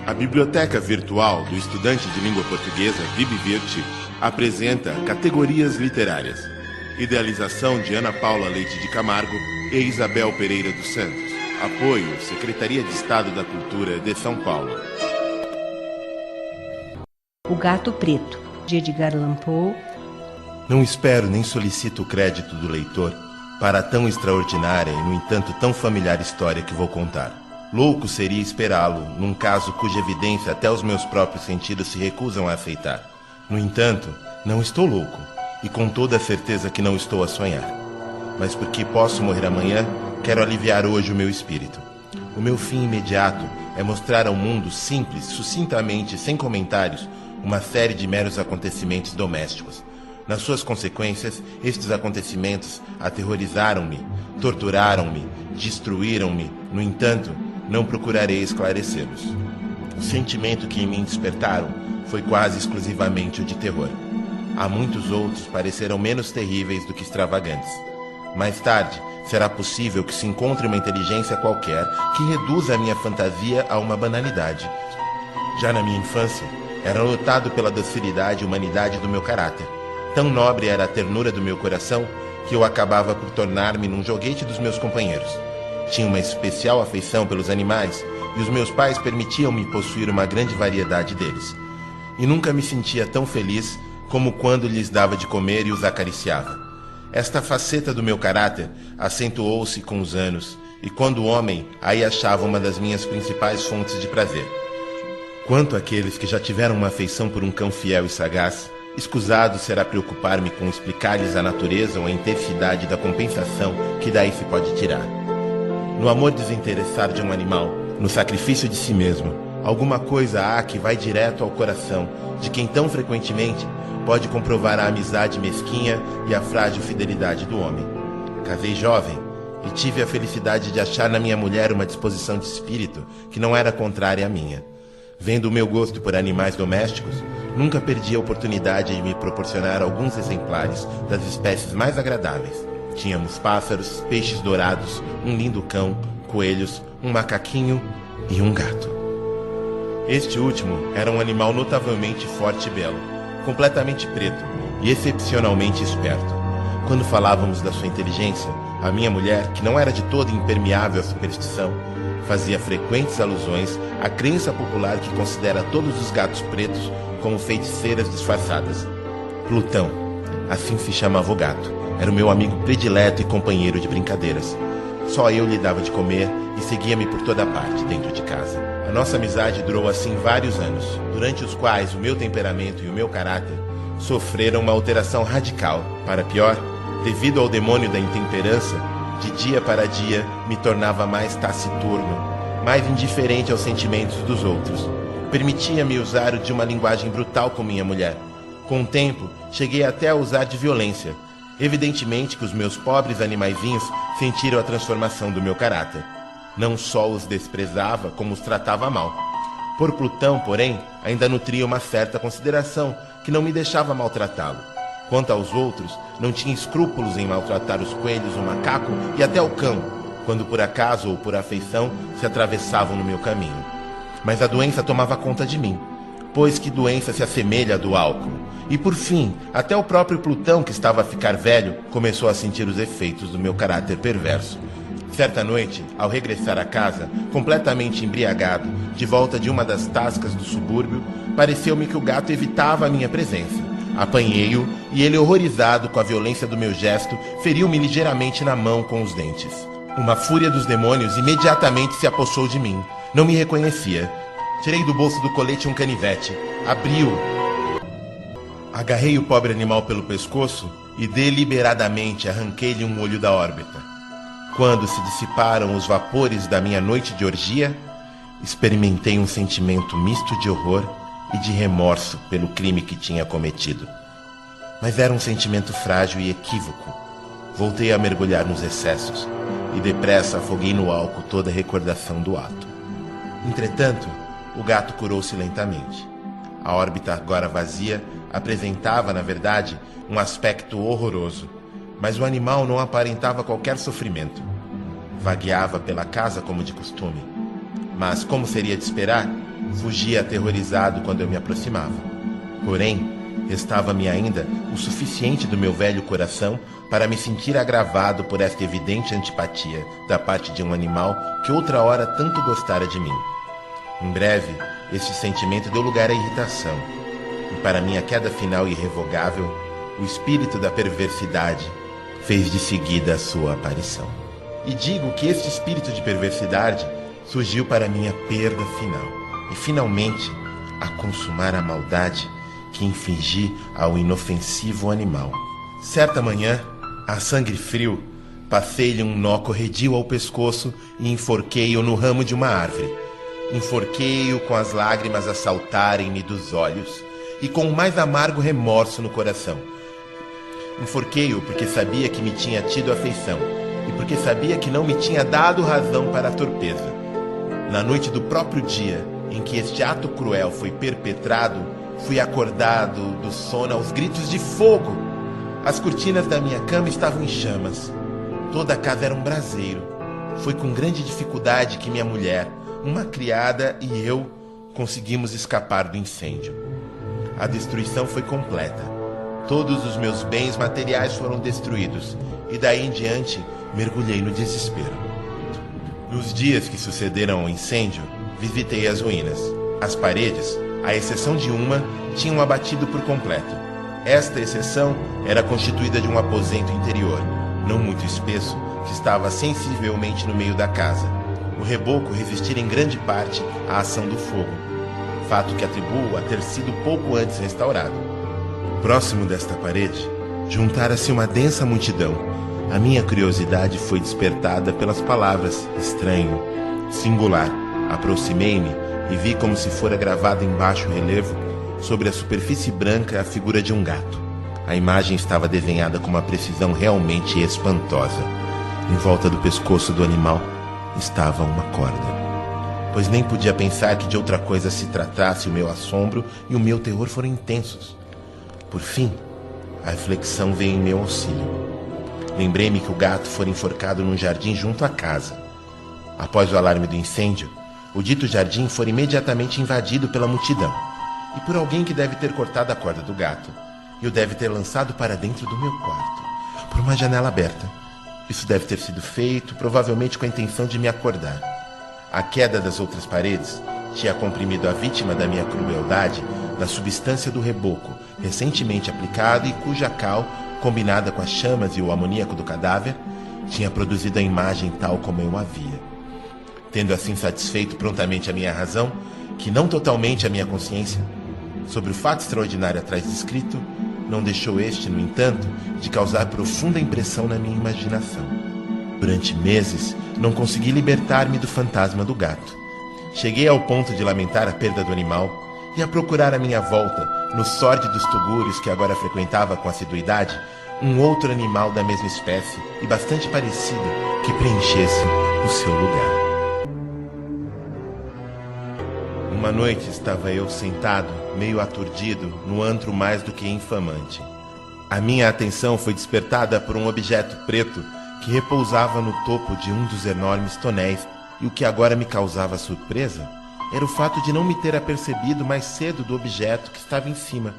A Biblioteca Virtual do Estudante de Língua Portuguesa, VibVirt, apresenta Categorias Literárias. Idealização de Ana Paula Leite de Camargo e Isabel Pereira dos Santos. Apoio, Secretaria de Estado da Cultura de São Paulo. O Gato Preto, de Edgar Allan Poe. Não espero nem solicito o crédito do leitor para a tão extraordinária e, no entanto, tão familiar história que vou contar. Louco seria esperá-lo, num caso cuja evidência até os meus próprios sentidos se recusam a aceitar. No entanto, não estou louco, e com toda a certeza que não estou a sonhar. Mas porque posso morrer amanhã, quero aliviar hoje o meu espírito. O meu fim imediato é mostrar ao mundo simples, sucintamente, sem comentários, uma série de meros acontecimentos domésticos. Nas suas consequências, estes acontecimentos aterrorizaram-me, torturaram-me, destruíram-me. No entanto, não procurarei esclarecê-los. O sentimento que em mim despertaram foi quase exclusivamente o de terror. Há muitos outros pareceram menos terríveis do que extravagantes. Mais tarde, será possível que se encontre uma inteligência qualquer que reduza a minha fantasia a uma banalidade. Já na minha infância, era lotado pela docilidade e humanidade do meu caráter. Tão nobre era a ternura do meu coração que eu acabava por tornar-me num joguete dos meus companheiros. Tinha uma especial afeição pelos animais e os meus pais permitiam-me possuir uma grande variedade deles. E nunca me sentia tão feliz como quando lhes dava de comer e os acariciava. Esta faceta do meu caráter acentuou-se com os anos e quando homem, aí achava uma das minhas principais fontes de prazer. Quanto àqueles que já tiveram uma afeição por um cão fiel e sagaz, escusado será preocupar-me com explicar-lhes a natureza ou a intensidade da compensação que daí se pode tirar. No amor desinteressado de um animal, no sacrifício de si mesmo, alguma coisa há que vai direto ao coração de quem tão frequentemente pode comprovar a amizade mesquinha e a frágil fidelidade do homem. Casei jovem e tive a felicidade de achar na minha mulher uma disposição de espírito que não era contrária à minha. Vendo o meu gosto por animais domésticos, nunca perdi a oportunidade de me proporcionar alguns exemplares das espécies mais agradáveis. Tínhamos pássaros, peixes dourados, um lindo cão, coelhos, um macaquinho e um gato. Este último era um animal notavelmente forte e belo, completamente preto e excepcionalmente esperto. Quando falávamos da sua inteligência, a minha mulher, que não era de todo impermeável à superstição, fazia frequentes alusões à crença popular que considera todos os gatos pretos como feiticeiras disfarçadas. Plutão, assim se chamava o gato, era o meu amigo predileto e companheiro de brincadeiras. Só eu lhe dava de comer e seguia-me por toda parte dentro de casa. A nossa amizade durou assim vários anos, durante os quais o meu temperamento e o meu caráter sofreram uma alteração radical. Para pior, devido ao demônio da intemperança, de dia para dia me tornava mais taciturno, mais indiferente aos sentimentos dos outros. Permitia-me usar de uma linguagem brutal com minha mulher. Com o tempo, cheguei até a usar de violência. Evidentemente que os meus pobres animaizinhos sentiram a transformação do meu caráter. Não só os desprezava, como os tratava mal. Por Plutão, porém, ainda nutria uma certa consideração que não me deixava maltratá-lo. Quanto aos outros, não tinha escrúpulos em maltratar os coelhos, o macaco e até o cão, quando por acaso ou por afeição se atravessavam no meu caminho. Mas a doença tomava conta de mim, pois que doença se assemelha à do álcool. E por fim, até o próprio Plutão, que estava a ficar velho, começou a sentir os efeitos do meu caráter perverso. Certa noite, ao regressar a casa, completamente embriagado, de volta de uma das tascas do subúrbio, pareceu-me que o gato evitava a minha presença. Apanhei-o e ele, horrorizado com a violência do meu gesto, feriu-me ligeiramente na mão com os dentes. Uma fúria dos demônios imediatamente se apossou de mim. Não me reconhecia. Tirei do bolso do colete um canivete. Abri-o. Agarrei o pobre animal pelo pescoço e deliberadamente arranquei-lhe um olho da órbita. Quando se dissiparam os vapores da minha noite de orgia, experimentei um sentimento misto de horror e de remorso pelo crime que tinha cometido. Mas era um sentimento frágil e equívoco. Voltei a mergulhar nos excessos e depressa afoguei no álcool toda a recordação do ato. Entretanto, o gato curou-se lentamente. A órbita, agora vazia, apresentava, na verdade, um aspecto horroroso, mas o animal não aparentava qualquer sofrimento. Vagueava pela casa como de costume, mas, como seria de esperar, Fugia aterrorizado quando eu me aproximava. Porém, restava-me ainda o suficiente do meu velho coração para me sentir agravado por esta evidente antipatia da parte de um animal que outra hora tanto gostara de mim. Em breve, este sentimento deu lugar à irritação, e para minha queda final e irrevogável, o espírito da perversidade fez de seguida a sua aparição. E digo que este espírito de perversidade surgiu para minha perda final, e finalmente a consumar a maldade que infligi ao inofensivo animal. Certa manhã, a sangue frio, passei-lhe um nó corredio ao pescoço e enforquei-o no ramo de uma árvore. Enforquei-o com as lágrimas a saltarem-me dos olhos e com o mais amargo remorso no coração. Enforquei-o porque sabia que me tinha tido afeição e porque sabia que não me tinha dado razão para a torpeza. Na noite do próprio dia em que este ato cruel foi perpetrado, fui acordado do sono aos gritos de fogo. As cortinas da minha cama estavam em chamas. Toda a casa era um braseiro. Foi com grande dificuldade que minha mulher, uma criada e eu conseguimos escapar do incêndio. A destruição foi completa. Todos os meus bens materiais foram destruídos e daí em diante mergulhei no desespero. Nos dias que sucederam ao incêndio, visitei as ruínas. As paredes, à exceção de uma, tinham abatido por completo. Esta exceção era constituída de um aposento interior, não muito espesso, que estava sensivelmente no meio da casa. O reboco resistira em grande parte à ação do fogo, fato que atribuo a ter sido pouco antes restaurado. Próximo desta parede, juntara-se uma densa multidão. A minha curiosidade foi despertada pelas palavras estranho, singular. Aproximei-me e vi como se fora gravada em baixo relevo, sobre a superfície branca, a figura de um gato. A imagem estava desenhada com uma precisão realmente espantosa. Em volta do pescoço do animal estava uma corda, pois nem podia pensar que de outra coisa se tratasse. O meu assombro e o meu terror foram intensos. Por fim, a reflexão veio em meu auxílio. Lembrei-me que o gato fora enforcado num jardim junto à casa. Após o alarme do incêndio, o dito jardim foi imediatamente invadido pela multidão e por alguém que deve ter cortado a corda do gato e o deve ter lançado para dentro do meu quarto, por uma janela aberta. Isso deve ter sido feito, provavelmente com a intenção de me acordar. A queda das outras paredes tinha comprimido a vítima da minha crueldade na substância do reboco, recentemente aplicado e cuja cal, combinada com as chamas e o amoníaco do cadáver, tinha produzido a imagem tal como eu a via. Tendo assim satisfeito prontamente a minha razão, que não totalmente a minha consciência, sobre o fato extraordinário atrás descrito, não deixou este, no entanto, de causar profunda impressão na minha imaginação. Durante meses, não consegui libertar-me do fantasma do gato. Cheguei ao ponto de lamentar a perda do animal e a procurar à minha volta, nos sórdidos tugúrios que agora frequentava com assiduidade, um outro animal da mesma espécie e bastante parecido que preenchesse o seu lugar. Uma noite estava eu sentado, meio aturdido, no antro mais do que infamante. A minha atenção foi despertada por um objeto preto que repousava no topo de um dos enormes tonéis, e o que agora me causava surpresa era o fato de não me ter apercebido mais cedo do objeto que estava em cima.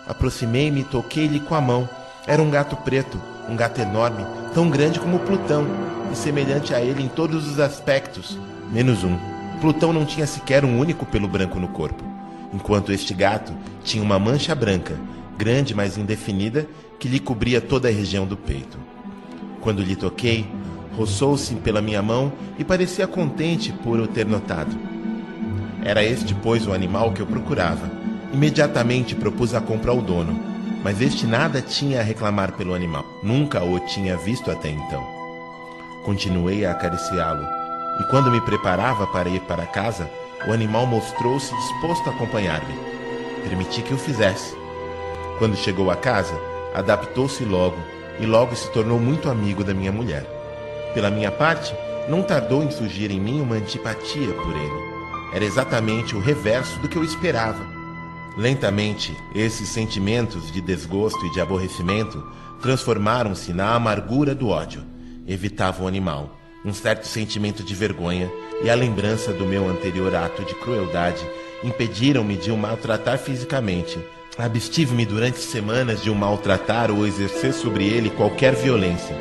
Aproximei-me e toquei-lhe com a mão. Era um gato preto, um gato enorme, tão grande como Plutão, e semelhante a ele em todos os aspectos, menos um. Plutão não tinha sequer um único pelo branco no corpo, enquanto este gato tinha uma mancha branca, grande mas indefinida, que lhe cobria toda a região do peito. Quando lhe toquei, roçou-se pela minha mão e parecia contente por o ter notado. Era este, pois, o animal que eu procurava. Imediatamente propus a compra ao dono, mas este nada tinha a reclamar pelo animal. Nunca o tinha visto até então. Continuei a acariciá-lo. E quando me preparava para ir para casa, o animal mostrou-se disposto a acompanhar-me. Permiti que o fizesse. Quando chegou a casa, adaptou-se logo, e logo se tornou muito amigo da minha mulher. Pela minha parte, não tardou em surgir em mim uma antipatia por ele. Era exatamente o reverso do que eu esperava. Lentamente, esses sentimentos de desgosto e de aborrecimento transformaram-se na amargura do ódio. Evitava o animal, um certo sentimento de vergonha e a lembrança do meu anterior ato de crueldade impediram-me de o maltratar fisicamente. Abstive-me durante semanas de o maltratar ou exercer sobre ele qualquer violência.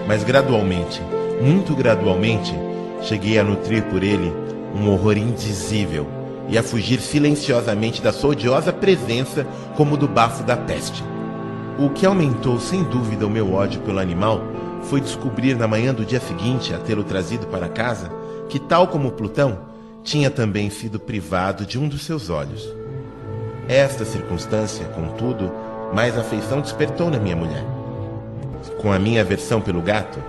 Mas gradualmente, muito gradualmente, cheguei a nutrir por ele um horror indizível e a fugir silenciosamente da sua odiosa presença como do bafo da peste. O que aumentou sem dúvida o meu ódio pelo animal foi descobrir na manhã do dia seguinte, a tê-lo trazido para casa, que tal como Plutão, tinha também sido privado de um dos seus olhos. Esta circunstância, contudo, mais afeição despertou na minha mulher. Com a minha aversão pelo gato,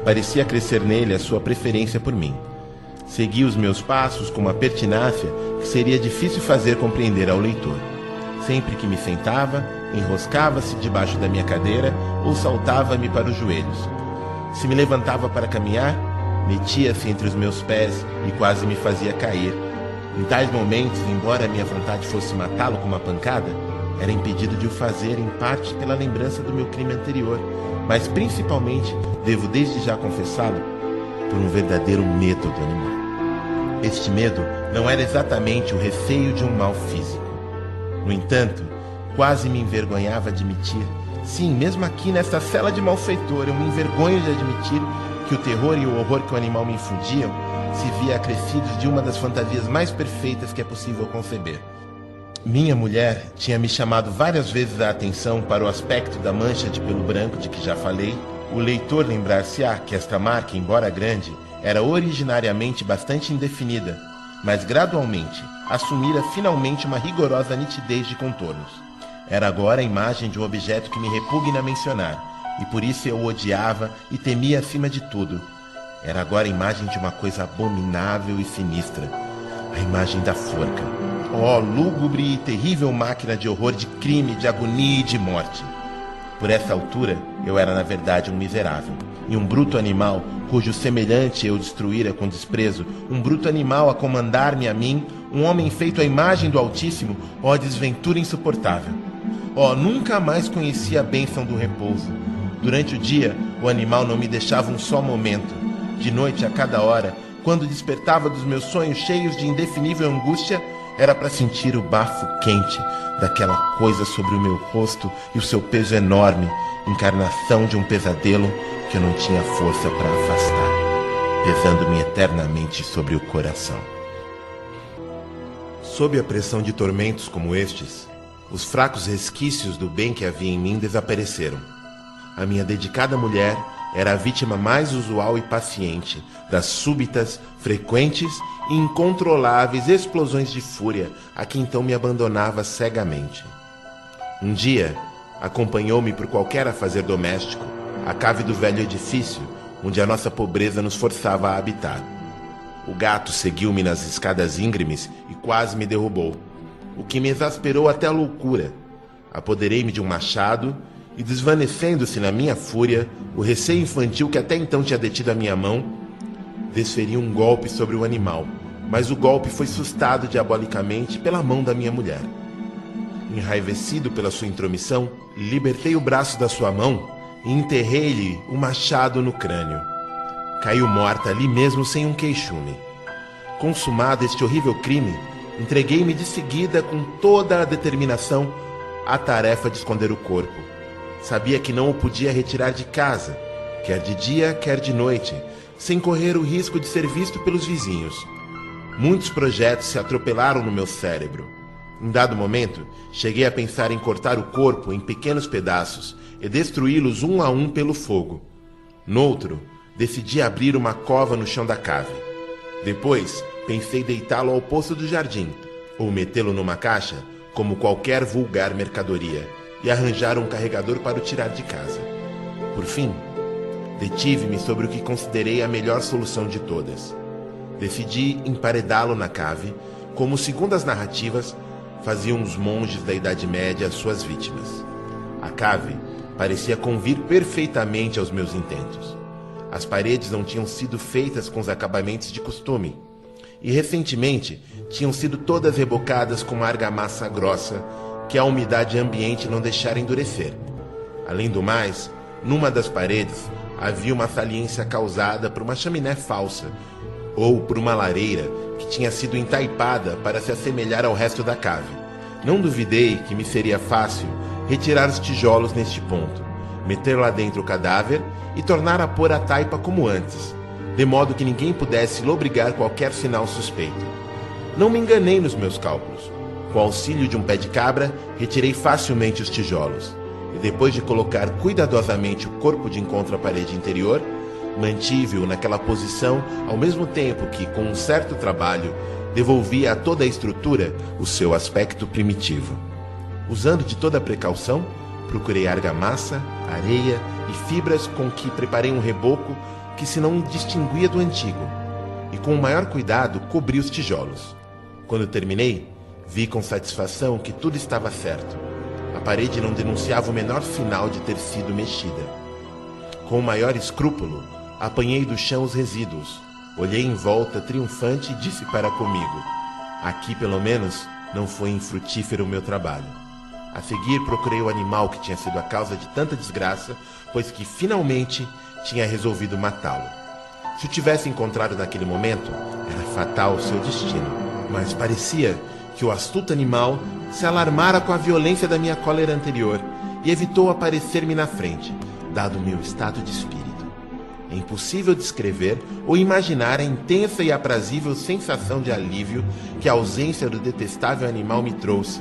parecia crescer nele a sua preferência por mim. Segui os meus passos com uma pertinácia que seria difícil fazer compreender ao leitor. Sempre que me sentava, enroscava-se debaixo da minha cadeira ou saltava-me para os joelhos. Se me levantava para caminhar, metia-se entre os meus pés e quase me fazia cair. Em tais momentos, embora a minha vontade fosse matá-lo com uma pancada, era impedido de o fazer em parte pela lembrança do meu crime anterior, mas principalmente, devo desde já confessá-lo, por um verdadeiro medo do animal. Este medo não era exatamente o receio de um mal físico. No entanto, quase me envergonhava admitir, sim, mesmo aqui nesta cela de malfeitor, eu me envergonho de admitir que o terror e o horror que o animal me infundiam se via acrescidos de uma das fantasias mais perfeitas que é possível conceber. Minha mulher tinha me chamado várias vezes a atenção para o aspecto da mancha de pelo branco de que já falei. O leitor lembrar-se-á que esta marca, embora grande, era originariamente bastante indefinida, mas gradualmente assumira finalmente uma rigorosa nitidez de contornos. Era agora a imagem de um objeto que me repugna mencionar, e por isso eu o odiava e temia acima de tudo. Era agora a imagem de uma coisa abominável e sinistra, a imagem da forca. Oh, lúgubre e terrível máquina de horror, de crime, de agonia e de morte! Por essa altura, eu era na verdade um miserável, e um bruto animal, cujo semelhante eu destruíra com desprezo, um bruto animal a comandar-me a mim, um homem feito à imagem do Altíssimo, ó desventura insuportável! Oh, nunca mais conheci a bênção do repouso. Durante o dia, o animal não me deixava um só momento. De noite, a cada hora, quando despertava dos meus sonhos cheios de indefinível angústia, era para sentir o bafo quente daquela coisa sobre o meu rosto e o seu peso enorme, encarnação de um pesadelo que eu não tinha força para afastar, pesando-me eternamente sobre o coração. Sob a pressão de tormentos como estes, os fracos resquícios do bem que havia em mim desapareceram. A minha dedicada mulher era a vítima mais usual e paciente das súbitas, frequentes e incontroláveis explosões de fúria a que então me abandonava cegamente. Um dia, acompanhou-me por qualquer afazer doméstico à cave do velho edifício onde a nossa pobreza nos forçava a habitar. O gato seguiu-me nas escadas íngremes e quase me derrubou, o que me exasperou até a loucura. Apoderei-me de um machado e, desvanecendo-se na minha fúria, o receio infantil que até então tinha detido a minha mão, desferi um golpe sobre o animal, mas o golpe foi sustado diabolicamente pela mão da minha mulher. Enraivecido pela sua intromissão, libertei o braço da sua mão e enterrei-lhe o machado no crânio. Caiu morta ali mesmo sem um queixume. Consumado este horrível crime, entreguei-me de seguida com toda a determinação à tarefa de esconder o corpo. Sabia que não o podia retirar de casa, quer de dia, quer de noite, sem correr o risco de ser visto pelos vizinhos. Muitos projetos se atropelaram no meu cérebro. Em dado momento, cheguei a pensar em cortar o corpo em pequenos pedaços e destruí-los um a um pelo fogo. Noutro, decidi abrir uma cova no chão da cave. Depois, pensei deitá-lo ao poço do jardim, ou metê-lo numa caixa, como qualquer vulgar mercadoria, e arranjar um carregador para o tirar de casa. Por fim, detive-me sobre o que considerei a melhor solução de todas. Decidi emparedá-lo na cave, como, segundo as narrativas, faziam os monges da Idade Média às suas vítimas. A cave parecia convir perfeitamente aos meus intentos. As paredes não tinham sido feitas com os acabamentos de costume, e recentemente tinham sido todas rebocadas com uma argamassa grossa que a umidade ambiente não deixara endurecer. Além do mais, numa das paredes havia uma saliência causada por uma chaminé falsa, ou por uma lareira que tinha sido entaipada para se assemelhar ao resto da cave. Não duvidei que me seria fácil retirar os tijolos neste ponto, meter lá dentro o cadáver e tornar a pôr a taipa como antes, de modo que ninguém pudesse lobrigar qualquer sinal suspeito. Não me enganei nos meus cálculos. Com o auxílio de um pé de cabra, retirei facilmente os tijolos, e depois de colocar cuidadosamente o corpo de encontro à parede interior, mantive-o naquela posição ao mesmo tempo que, com um certo trabalho, devolvia a toda a estrutura o seu aspecto primitivo. Usando de toda a precaução, procurei argamassa, areia e fibras com que preparei um reboco que se não distinguia do antigo, e com o maior cuidado cobri os tijolos. Quando terminei, vi com satisfação que tudo estava certo. A parede não denunciava o menor sinal de ter sido mexida. Com o maior escrúpulo, apanhei do chão os resíduos, olhei em volta triunfante e disse para comigo: aqui, pelo menos, não foi infrutífero o meu trabalho. A seguir, procurei o animal que tinha sido a causa de tanta desgraça, pois que, finalmente, tinha resolvido matá-lo. Se o tivesse encontrado naquele momento, era fatal o seu destino. Mas parecia que o astuto animal se alarmara com a violência da minha cólera anterior e evitou aparecer-me na frente, dado o meu estado de espírito. É impossível descrever ou imaginar a intensa e aprazível sensação de alívio que a ausência do detestável animal me trouxe.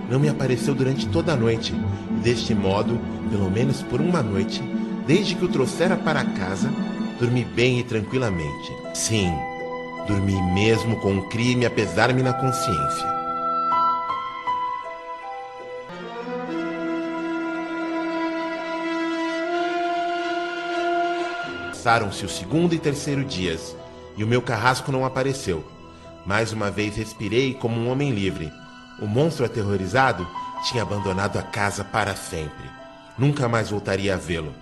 Não me apareceu durante toda a noite, e deste modo, pelo menos por uma noite, desde que o trouxera para casa, dormi bem e tranquilamente. Sim, dormi mesmo com um crime a pesar-me na consciência. Passaram-se o segundo e terceiro dias, e o meu carrasco não apareceu. Mais uma vez respirei como um homem livre. O monstro aterrorizado tinha abandonado a casa para sempre. Nunca mais voltaria a vê-lo.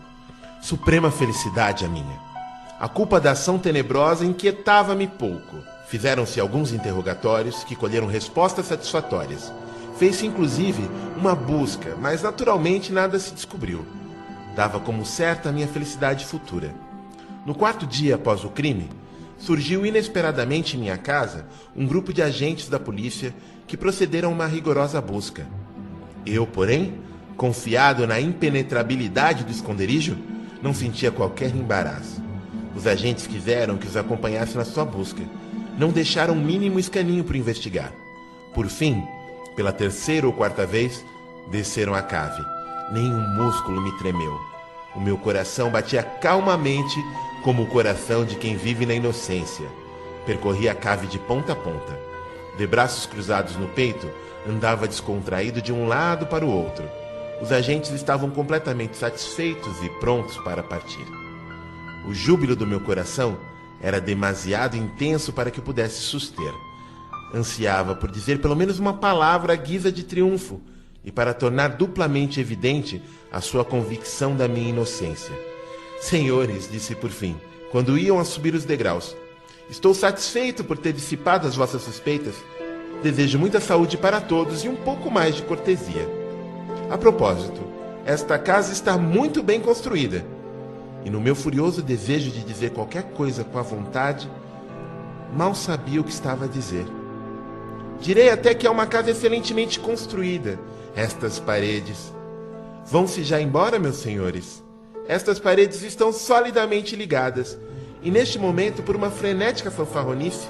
Suprema felicidade a minha. A culpa da ação tenebrosa inquietava-me pouco. Fizeram-se alguns interrogatórios que colheram respostas satisfatórias. Fez-se inclusive uma busca, mas naturalmente nada se descobriu. Dava como certa a minha felicidade futura. No quarto dia após o crime, surgiu inesperadamente em minha casa um grupo de agentes da polícia que procederam a uma rigorosa busca. Eu, porém, confiado na impenetrabilidade do esconderijo, não sentia qualquer embaraço. Os agentes quiseram que os acompanhasse na sua busca. Não deixaram o mínimo escaninho para investigar. Por fim, pela terceira ou quarta vez, desceram a cave. Nenhum músculo me tremeu. O meu coração batia calmamente como o coração de quem vive na inocência. Percorri a cave de ponta a ponta. De braços cruzados no peito, andava descontraído de um lado para o outro. Os agentes estavam completamente satisfeitos e prontos para partir. O júbilo do meu coração era demasiado intenso para que eu pudesse suster. Ansiava por dizer pelo menos uma palavra à guisa de triunfo e para tornar duplamente evidente a sua convicção da minha inocência. Senhores, disse por fim, quando iam a subir os degraus, estou satisfeito por ter dissipado as vossas suspeitas. Desejo muita saúde para todos e um pouco mais de cortesia. A propósito, esta casa está muito bem construída. E no meu furioso desejo de dizer qualquer coisa com a vontade, mal sabia o que estava a dizer. Direi até que é uma casa excelentemente construída. Estas paredes... Vão-se já embora, meus senhores? Estas paredes estão solidamente ligadas, e neste momento, por uma frenética fanfarronice,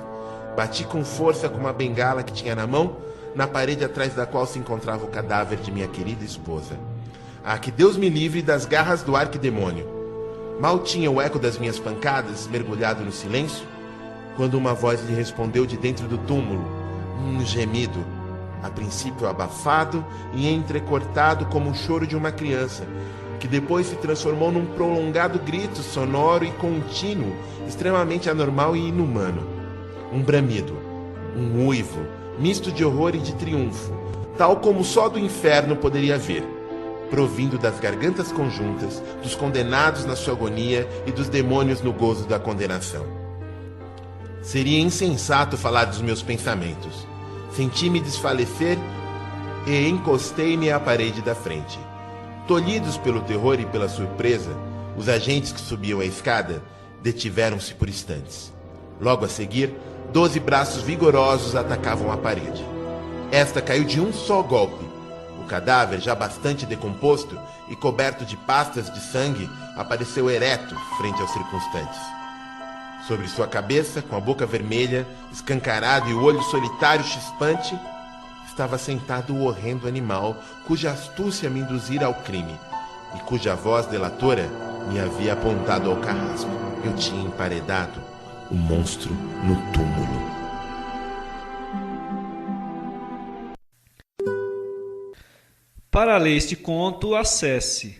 bati com força com uma bengala que tinha na mão, na parede atrás da qual se encontrava o cadáver de minha querida esposa. Ah, que Deus me livre das garras do arquidemônio! Mal tinha o eco das minhas pancadas mergulhado no silêncio, quando uma voz lhe respondeu de dentro do túmulo, um gemido, a princípio abafado e entrecortado como o choro de uma criança, que depois se transformou num prolongado grito sonoro e contínuo, extremamente anormal e inumano. Um bramido, um uivo, misto de horror e de triunfo, tal como só do inferno poderia vir, provindo das gargantas conjuntas, dos condenados na sua agonia e dos demônios no gozo da condenação. Seria insensato falar dos meus pensamentos. Senti-me desfalecer e encostei-me à parede da frente. Tolhidos pelo terror e pela surpresa, os agentes que subiam a escada detiveram-se por instantes. Logo a seguir, 12 braços vigorosos atacavam a parede. Esta caiu de um só golpe. O cadáver, já bastante decomposto e coberto de pastas de sangue, apareceu ereto frente aos circunstantes. Sobre sua cabeça, com a boca vermelha, escancarada e o olho solitário chispante, estava sentado o horrendo animal cuja astúcia me induzira ao crime e cuja voz delatora me havia apontado ao carrasco. Eu tinha emparedado o monstro no túmulo. Para ler este conto, acesse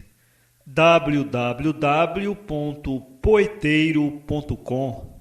www.poeteiro.com